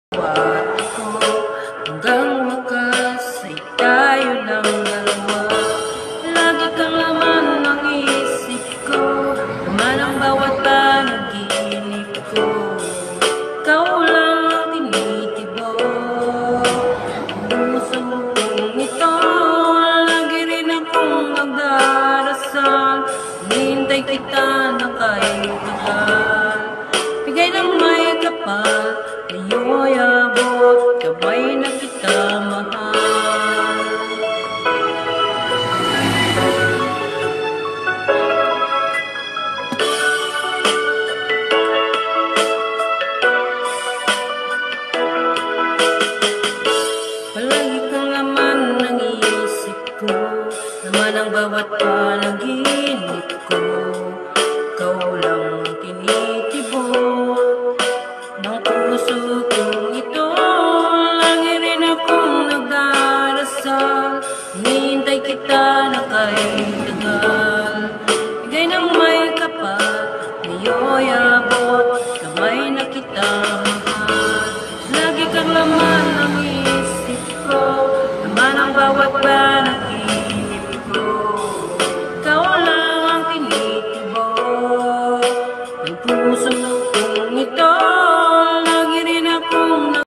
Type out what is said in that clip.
Pati ko hanggang wakas ay tayo lang dalawa. Lagi kang laman ng isip ko, laman ang bawat panaginip ko. Ikaw lang ang tinitibo puso kong ito. Lagi rin akong nagdarasal, hinihintay kita na kahit tagal. Bigay ng may kapal, ngayon abot, kamay na kita mahal. Palagi kang laman ng isip ko, laman ang bawat panaginip ko. Ikaw lang ang tinitibok ng puso kong ito. Lagi rin akong nagdarasal, hinihintay kita na kahit